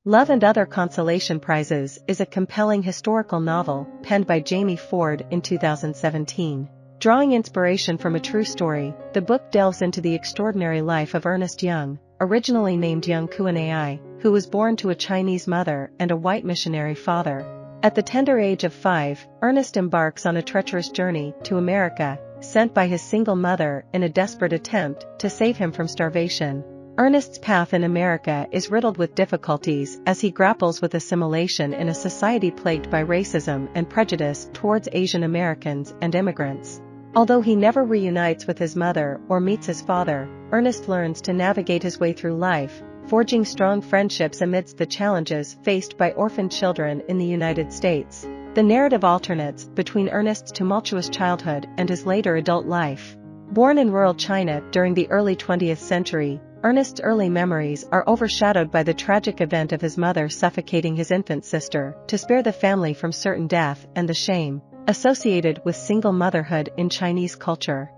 Love and Other Consolation Prizes is a compelling historical novel penned by Jamie Ford in 2017. Drawing inspiration from a true story, the book delves into the extraordinary life of Ernest Young, originally named Young Kuan-ai, who was born to a Chinese mother and a white missionary father. At the tender age of 5, Ernest embarks on a treacherous journey to America, sent by his single mother in a desperate attempt to save him from starvation. Ernest's path in America is riddled with difficulties as he grapples with assimilation in a society plagued by racism and prejudice towards Asian Americans and immigrants. Although he never reunites with his mother or meets his father, Ernest learns to navigate his way through life, forging strong friendships amidst the challenges faced by orphaned children in the United States. The narrative alternates between Ernest's tumultuous childhood and his later adult life. Born in rural China during the early 20th century, Ernest's early memories are overshadowed by the tragic event of his mother suffocating his infant sister to spare the family from certain death and the shame associated with single motherhood in Chinese culture.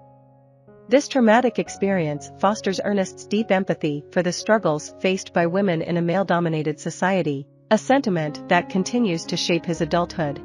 This traumatic experience fosters Ernest's deep empathy for the struggles faced by women in a male-dominated society, a sentiment that continues to shape his adulthood.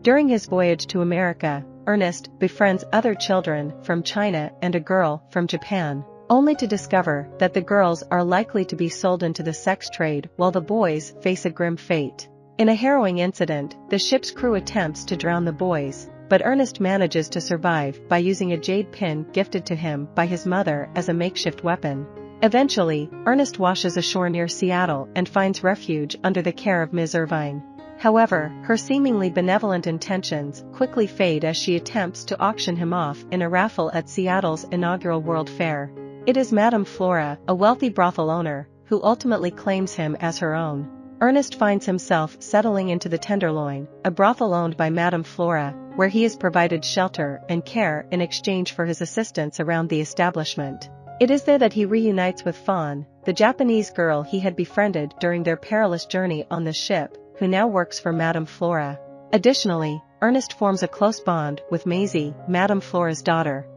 During his voyage to America, Ernest befriends other children from China and a girl from Japan, only to discover that the girls are likely to be sold into the sex trade while the boys face a grim fate. In a harrowing incident, the ship's crew attempts to drown the boys, but Ernest manages to survive by using a jade pin gifted to him by his mother as a makeshift weapon. Eventually, Ernest washes ashore near Seattle and finds refuge under the care of Ms. Irvine. However, her seemingly benevolent intentions quickly fade as she attempts to auction him off in a raffle at Seattle's inaugural World Fair. It is Madam Flora, a wealthy brothel owner, who ultimately claims him as her own. Ernest finds himself settling into the Tenderloin, a brothel owned by Madam Flora, where he is provided shelter and care in exchange for his assistance around the establishment. It is there that he reunites with Fawn, the Japanese girl he had befriended during their perilous journey on the ship, who now works for Madam Flora. Additionally, Ernest forms a close bond with Maisie, Madam Flora's daughter.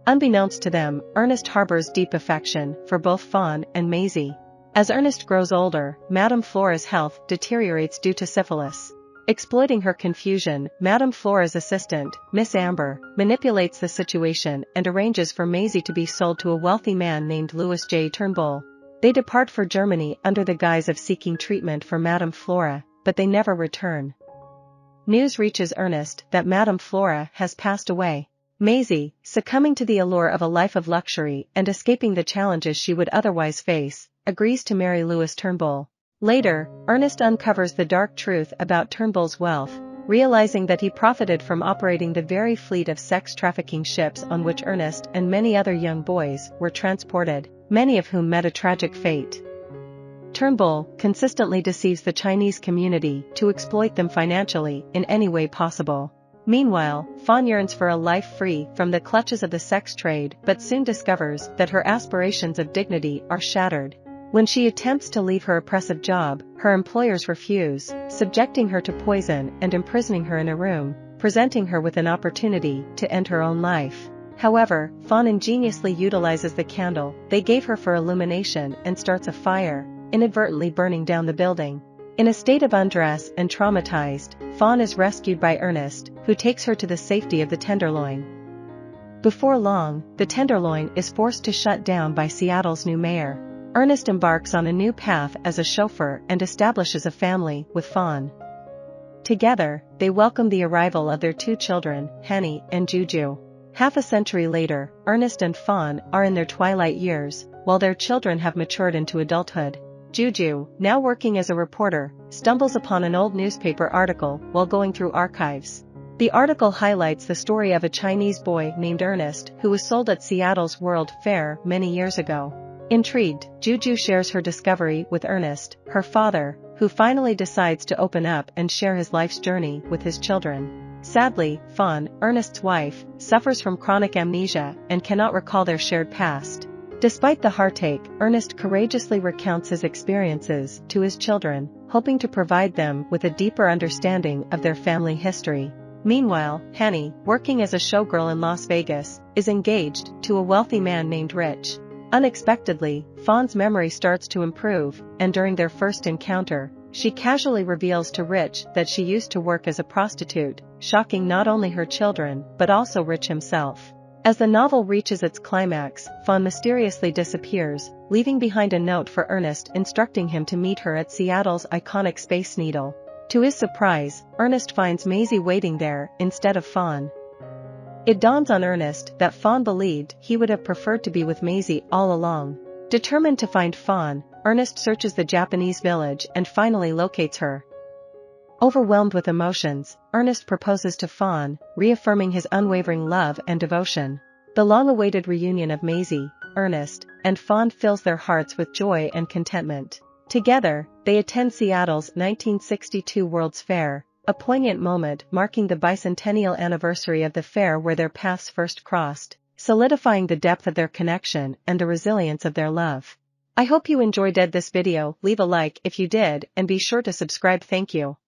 Unbeknownst to them, Ernest harbors deep affection for both Fawn and Maisie. As Ernest grows older, Madam Flora's health deteriorates due to syphilis. Exploiting her confusion, Madam Flora's assistant, Miss Amber, manipulates the situation and arranges for Maisie to be sold to a wealthy man named Louis J. Turnbull. They depart for Germany under the guise of seeking treatment for Madam Flora, but they never return. News reaches Ernest that Madam Flora has passed away. Maisie, succumbing to the allure of a life of luxury and escaping the challenges she would otherwise face, agrees to marry Louis Turnbull. Later, Ernest uncovers the dark truth about Turnbull's wealth, realizing that he profited from operating the very fleet of sex trafficking ships on which Ernest and many other young boys were transported, many of whom met a tragic fate. Turnbull consistently deceives the Chinese community to exploit them financially in any way possible. Meanwhile, Fawn yearns for a life free from the clutches of the sex trade but soon discovers that her aspirations of dignity are shattered. When she attempts to leave her oppressive job, her employers refuse, subjecting her to poison and imprisoning her in a room, presenting her with an opportunity to end her own life. However, Fawn ingeniously utilizes the candle they gave her for illumination and starts a fire, inadvertently burning down the building. In a state of undress and traumatized, Fawn is rescued by Ernest, who takes her to the safety of the Tenderloin. Before long, the Tenderloin is forced to shut down by Seattle's new mayor. Ernest embarks on a new path as a chauffeur and establishes a family with Fawn. Together, they welcome the arrival of their 2 children, Henny and Juju. Half a century later, Ernest and Fawn are in their twilight years, while their children have matured into adulthood. Juju, now working as a reporter, stumbles upon an old newspaper article while going through archives. The article highlights the story of a Chinese boy named Ernest who was sold at Seattle's World Fair many years ago. Intrigued, Juju shares her discovery with Ernest, her father, who finally decides to open up and share his life's journey with his children. Sadly, Fawn, Ernest's wife, suffers from chronic amnesia and cannot recall their shared past. Despite the heartache, Ernest courageously recounts his experiences to his children, hoping to provide them with a deeper understanding of their family history. Meanwhile, Henny, working as a showgirl in Las Vegas, is engaged to a wealthy man named Rich. Unexpectedly, Fawn's memory starts to improve, and during their first encounter, she casually reveals to Rich that she used to work as a prostitute, shocking not only her children but also Rich himself. As the novel reaches its climax, Fawn mysteriously disappears, leaving behind a note for Ernest instructing him to meet her at Seattle's iconic Space Needle. To his surprise, Ernest finds Maisie waiting there instead of Fawn. It dawns on Ernest that Fawn believed he would have preferred to be with Maisie all along. Determined to find Fawn, Ernest searches the Japanese village and finally locates her. Overwhelmed with emotions, Ernest proposes to Fawn, reaffirming his unwavering love and devotion. The long-awaited reunion of Maisie, Ernest, and Fawn fills their hearts with joy and contentment. Together, they attend Seattle's 1962 World's Fair, a poignant moment marking the bicentennial anniversary of the fair where their paths first crossed, solidifying the depth of their connection and the resilience of their love. I hope you enjoyed this video. Leave a like if you did and be sure to subscribe. Thank you.